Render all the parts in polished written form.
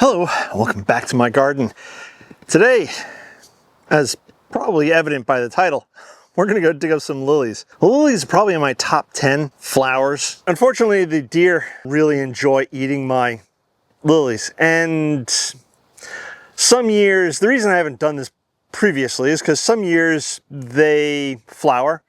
Hello, welcome back to my garden. Today, as probably evident by the title, we're gonna go dig up some lilies. Lilies are probably in my top 10 flowers. Unfortunately, the deer really enjoy eating my lilies. And some years, the reason I haven't done this previously is because some years they flower.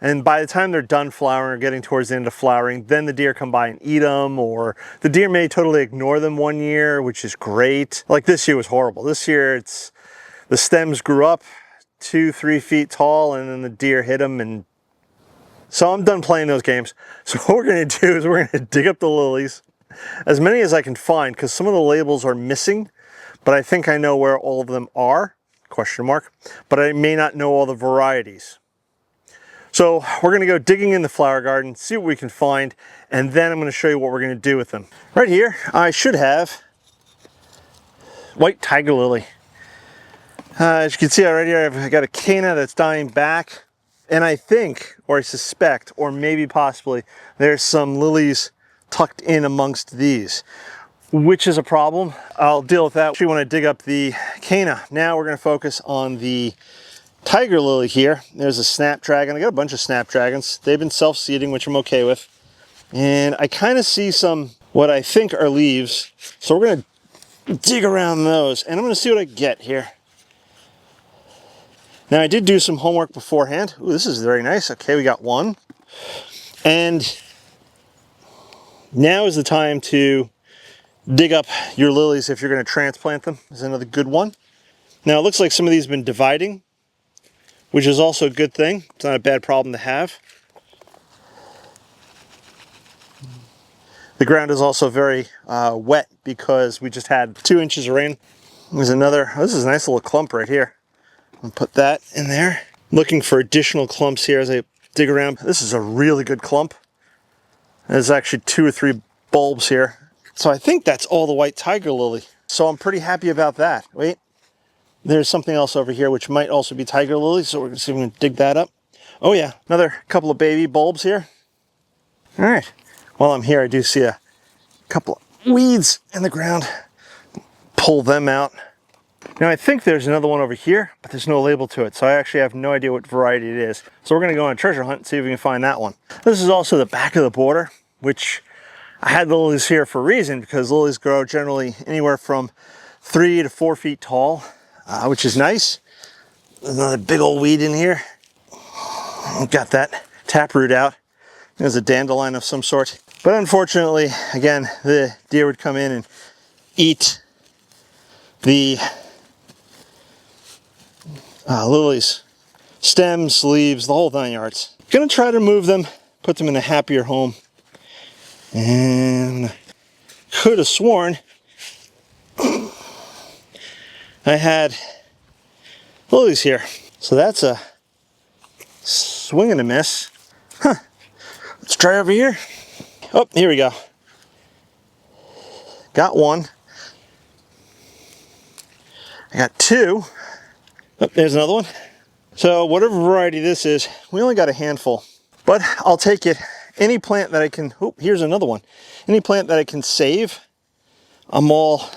And by the time they're done flowering or getting towards the end of flowering, then the deer come by and eat them, or the deer may totally ignore them one year, which is great. Like this year was horrible. This year the stems grew up 2-3 feet tall and then the deer hit them, and so I'm done playing those games. So what we're gonna do is we're gonna dig up the lilies, as many as I can find, because some of the labels are missing, but I think I know where all of them are, question mark, but I may not know all the varieties. So we're gonna go digging in the flower garden, see what we can find, and then I'm gonna show you what we're gonna do with them. Right here, I should have white tiger lily. As you can see right here, I've got a canna that's dying back, and I think, or I suspect, or maybe possibly, there's some lilies tucked in amongst these, which is a problem. I'll deal with that when I dig up the canna. Now we're gonna focus on the tiger lily here. There's a snapdragon. I got a bunch of snapdragons. They've been self-seeding, which I'm okay with. And I kind of see some, what I think are leaves. So we're going to dig around those, and I'm going to see what I get here. Now I did do some homework beforehand. Ooh, this is very nice. Okay, we got one. And now is the time to dig up your lilies if you're going to transplant them. This is another good one. Now it looks like some of these have been dividing, which is also a good thing. It's not a bad problem to have. The ground is also very wet because we just had 2 inches of rain. There's another, this is a nice little clump right here. I'll put that in there. Looking for additional clumps here as I dig around. This is a really good clump. There's actually 2 or 3 bulbs here. So I think that's all the white tiger lily. So I'm pretty happy about that. Wait. There's something else over here which might also be tiger lily, so we're going to see if we can dig that up. Oh yeah, another couple of baby bulbs here. All right, while I'm here I do see a couple of weeds in the ground. Pull them out. Now I think there's another one over here, but there's no label to it, so I actually have no idea what variety it is. So we're going to go on a treasure hunt and see if we can find that one. This is also the back of the border, which I had the lilies here for a reason, because lilies grow generally anywhere from 3 to 4 feet tall. Which is nice. There's another big old weed in here. Got that taproot out. There's a dandelion of some sort. But unfortunately, again, the deer would come in and eat the lilies. Stems, leaves, the whole 9 yards. Gonna try to move them, put them in a happier home. And could have sworn I had lilies here. So that's a swing and a miss. Huh. Let's try over here. Oh, here we go. Got one. I got 2. Oh, there's another one. So whatever variety this is, we only got a handful. But I'll take it. Any plant that I can, oh, here's another one. Any plant that I can save, I'm all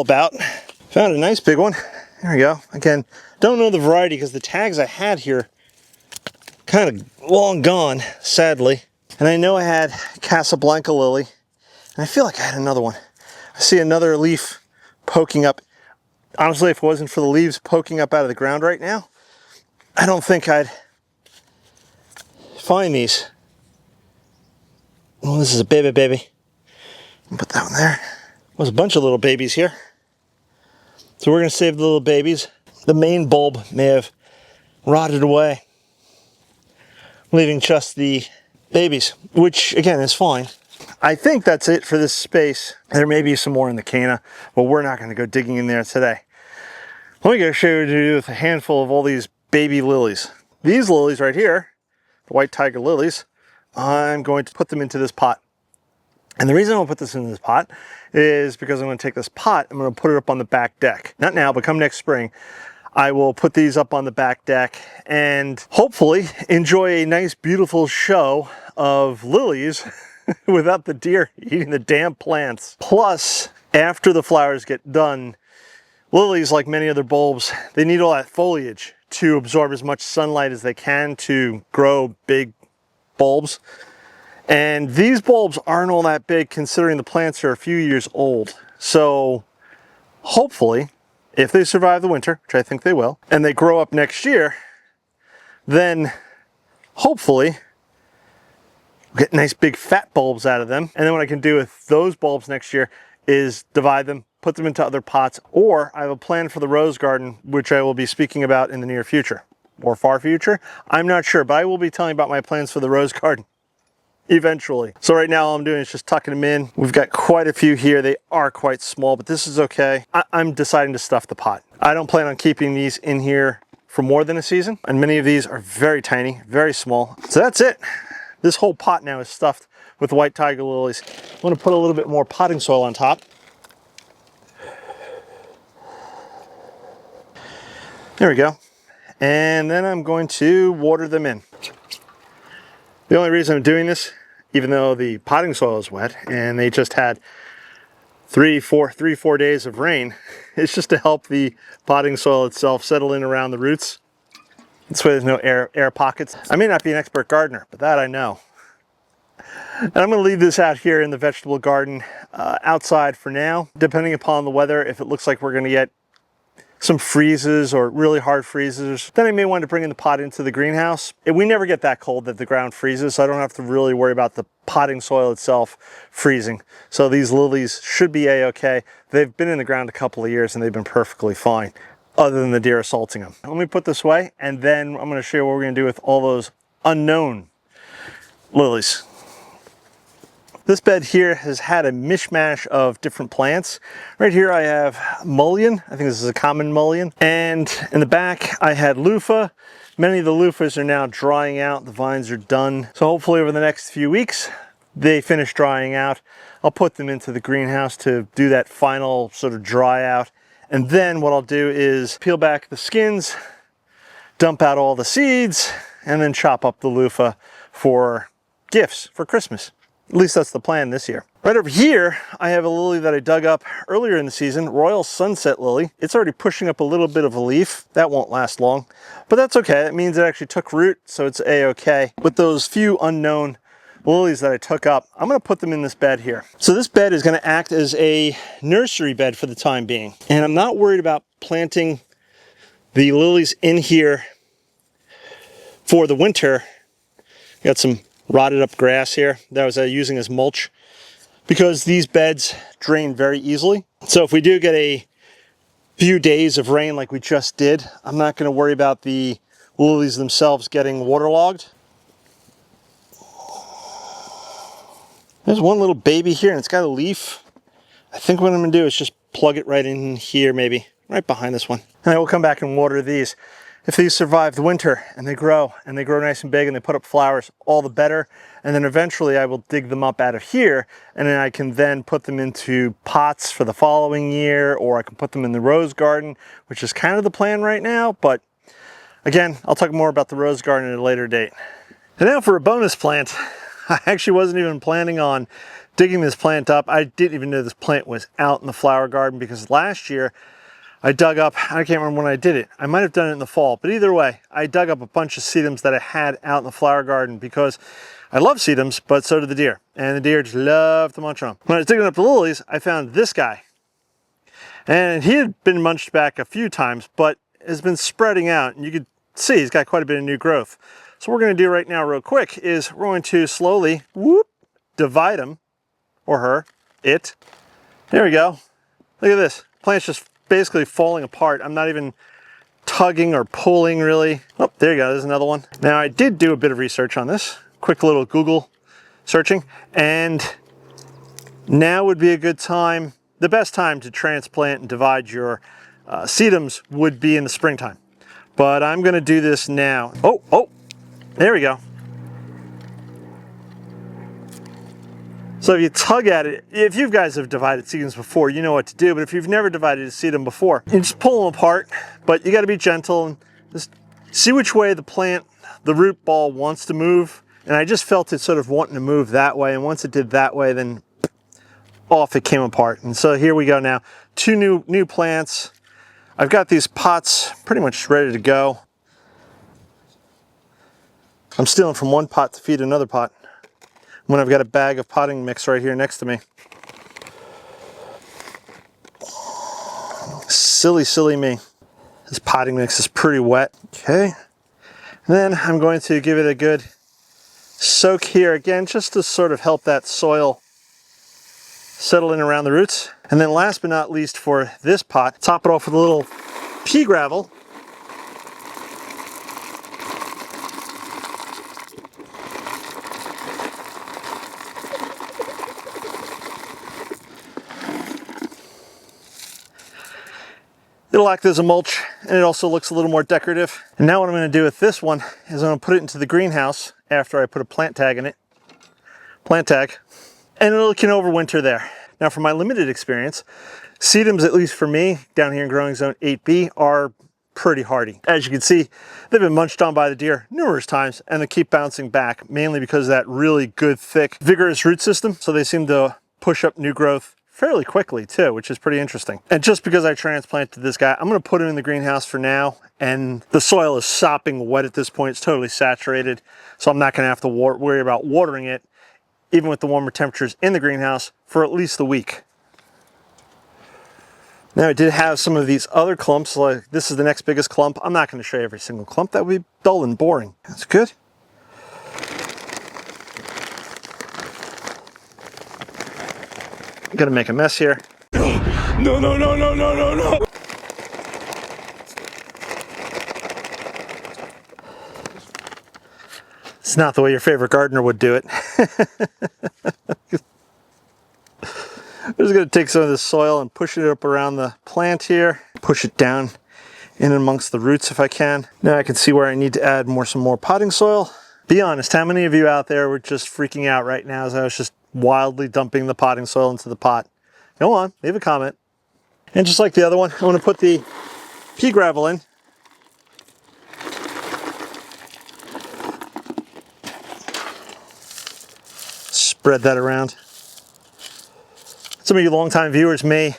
about. Found a nice big one. There we go. Again, don't know the variety because the tags I had here kind of long gone, sadly. And I know I had Casablanca lily, and I feel like I had another one. I see another leaf poking up. Honestly, if it wasn't for the leaves poking up out of the ground right now, I don't think I'd find these. Oh, this is a baby. Put that one there. There's a bunch of little babies here. So we're going to save the little babies. The main bulb may have rotted away, leaving just the babies, which again is fine. I think that's it for this space. There may be some more in the canna, but we're not going to go digging in there today. Let me go show you what to do with a handful of all these baby lilies. These lilies right here, the white tiger lilies, I'm going to put them into this pot. And the reason I'm gonna put this in this pot is because I'm gonna take this pot, I'm gonna put it up on the back deck. Not now, but come next spring, I will put these up on the back deck and hopefully enjoy a nice, beautiful show of lilies without the deer eating the damn plants. Plus, after the flowers get done, lilies, like many other bulbs, they need all that foliage to absorb as much sunlight as they can to grow big bulbs. And these bulbs aren't all that big considering the plants are a few years old. So hopefully, if they survive the winter, which I think they will, and they grow up next year, then hopefully we'll get nice big fat bulbs out of them. And then what I can do with those bulbs next year is divide them, put them into other pots, or I have a plan for the rose garden, which I will be speaking about in the near future or far future. I'm not sure, but I will be telling you about my plans for the rose garden eventually. So right now all I'm doing is just tucking them in. We've got quite a few here. They are quite small, but this is okay. I'm deciding to stuff the pot. I don't plan on keeping these in here for more than a season, and many of these are very tiny, very small. So that's it. This whole pot now is stuffed with white tiger lilies. I'm going to put a little bit more potting soil on top. There we go. And then I'm going to water them in. The only reason I'm doing this, even though the potting soil is wet and they just had 3-4 days of rain, is just to help the potting soil itself settle in around the roots. This way there's no air pockets. I may not be an expert gardener, but that I know. And I'm going to leave this out here in the vegetable garden outside for now. Depending upon the weather, if it looks like we're going to get some freezes or really hard freezes, then I may want to bring in the pot into the greenhouse. We never get that cold that the ground freezes, so I don't have to really worry about the potting soil itself freezing. So these lilies should be a-okay. They've been in the ground a couple of years and they've been perfectly fine, other than the deer assaulting them. Let me put this away, and then I'm going to show you what we're going to do with all those unknown lilies. This bed here has had a mishmash of different plants. Right here I have mullein. I think this is a common mullein. And in the back I had loofah. Many of the loofahs are now drying out. The vines are done. So hopefully over the next few weeks they finish drying out. I'll put them into the greenhouse to do that final sort of dry out. And then what I'll do is peel back the skins, dump out all the seeds, and then chop up the loofah for gifts for Christmas. At least that's the plan this year. Right over here, I have a lily that I dug up earlier in the season, Royal Sunset Lily. It's already pushing up a little bit of a leaf. That won't last long, but that's okay. That means it actually took root, so it's a-okay. With those few unknown lilies that I took up, I'm gonna put them in this bed here. So this bed is gonna act as a nursery bed for the time being. And I'm not worried about planting the lilies in here for the winter. Got some rotted up grass here that I was using as mulch, because these beds drain very easily. So if we do get a few days of rain like we just did, I'm not going to worry about the lilies themselves getting waterlogged. There's one little baby here and it's got a leaf. I think what I'm going to do is just plug it right in here, maybe right behind this one. And I will come back and water these. If these survive the winter and they grow nice and big and they put up flowers, all the better. And then eventually I will dig them up out of here, and then I can then put them into pots for the following year, or I can put them in the rose garden, which is kind of the plan right now. But again, I'll talk more about the rose garden at a later date. And now for a bonus plant. I actually wasn't even planning on digging this plant up. I didn't even know this plant was out in the flower garden, because last year I dug up, I can't remember when I did it. I might have done it in the fall, but either way, I dug up a bunch of sedums that I had out in the flower garden, because I love sedums, but so do the deer. And the deer just love to munch on them. When I was digging up the lilies, I found this guy. And he had been munched back a few times, but has been spreading out. And you can see he's got quite a bit of new growth. So what we're going to do right now real quick is we're going to slowly, divide him, or her, it. There we go. Look at this. Plant's just basically falling apart. I'm not even tugging or pulling really. Oh, there you go, there's another one. Now I did do a bit of research on this, quick little Google searching, and now would be a good time, the best time to transplant and divide your sedums would be in the springtime. But I'm gonna do this now. Oh, there we go. So if you tug at it, if you guys have divided sedums before, you know what to do, but if you've never divided a sedum before, you just pull them apart, but you gotta be gentle and just see which way the plant, the root ball wants to move. And I just felt it sort of wanting to move that way, and once it did that way, then off it came apart. And so here we go now. Two new plants. I've got these pots pretty much ready to go. I'm stealing from one pot to feed another pot when I've got a bag of potting mix right here next to me. Silly, silly me. This potting mix is pretty wet. Okay. And then I'm going to give it a good soak here again, just to sort of help that soil settle in around the roots. And then last but not least for this pot, top it off with a little pea gravel. It'll act as a mulch, and it also looks a little more decorative. And now what I'm going to do with this one is I'm going to put it into the greenhouse after I put a plant tag in it. Plant tag. And it can overwinter there. Now for my limited experience, sedums, at least for me, down here in growing zone 8B, are pretty hardy. As you can see, they've been munched on by the deer numerous times, and they keep bouncing back, mainly because of that really good, thick, vigorous root system. So they seem to push up new growth fairly quickly too, which is pretty interesting. And just because I transplanted this guy, I'm going to put him in the greenhouse for now. And the soil is sopping wet at this point. It's totally saturated. So I'm not going to have to worry about watering it, even with the warmer temperatures in the greenhouse, for at least a week. Now I did have some of these other clumps, like this is the next biggest clump. I'm not going to show you every single clump. That would be dull and boring. That's good. I'm gonna make a mess here. No, no, no, no, no, no, no. It's not the way your favorite gardener would do it. I'm just gonna take some of this soil and push it up around the plant here. Push it down in amongst the roots if I can. Now I can see where I need to add some more potting soil. Be honest, how many of you out there were just freaking out right now as I was just wildly dumping the potting soil into the pot? Go on, leave a comment. And just like the other one, I'm going to put the pea gravel in. Spread that around. Some of you longtime viewers may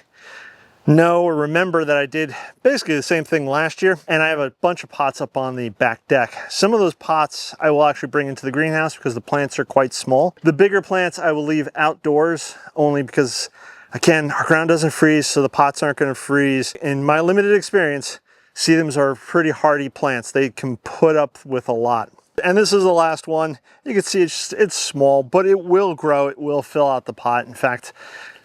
know or remember that I did basically the same thing last year, and I have a bunch of pots up on the back deck. Some of those pots I will actually bring into the greenhouse because the plants are quite small. The bigger plants I will leave outdoors, only because, again, our ground doesn't freeze, so the pots aren't going to freeze. In my limited experience, sedums are pretty hardy plants. They can put up with a lot. And this is the last one. You can see it's small, but it will grow. It will fill out the pot. In fact,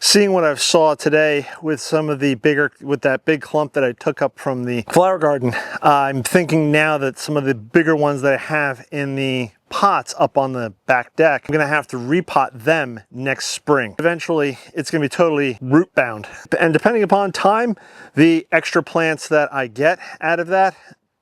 seeing what I saw today with some of the with that big clump that I took up from the flower garden, I'm thinking now that some of the bigger ones that I have in the pots up on the back deck, I'm gonna have to repot them next spring. Eventually, it's gonna be totally root bound. And depending upon time, the extra plants that I get out of that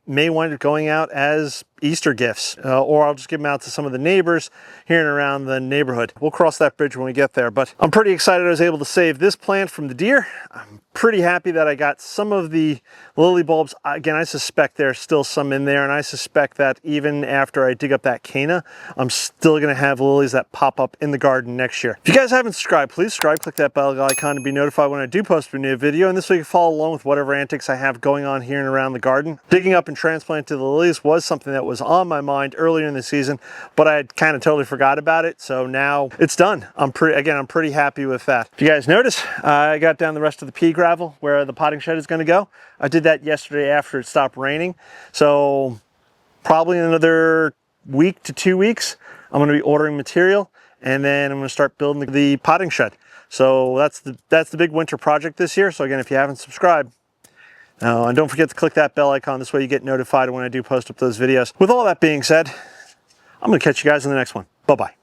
may wind up going out as Easter gifts, or I'll just give them out to some of the neighbors here and around the neighborhood. We'll cross that bridge when we get there, but I'm pretty excited I was able to save this plant from the deer. I'm pretty happy that I got some of the lily bulbs. Again, I suspect there's still some in there, and I suspect that even after I dig up that canna, I'm still gonna have lilies that pop up in the garden next year. If you guys haven't subscribed, please subscribe, click that bell icon to be notified when I do post a new video, and this way you can follow along with whatever antics I have going on here and around the garden. Digging up and transplanting the lilies was something that was on my mind earlier in the season, but I had kind of totally forgot about it, so now it's done. I'm pretty happy with that. If you guys notice, I got down the rest of the pea gravel where the potting shed is going to go. I did that yesterday after it stopped raining, so probably in another week to 2 weeks I'm going to be ordering material, and then I'm going to start building the potting shed. So that's the big winter project this year. So again, if you haven't subscribed, and don't forget to click that bell icon. This way you get notified when I do post up those videos. With all that being said, I'm going to catch you guys in the next one. Bye-bye.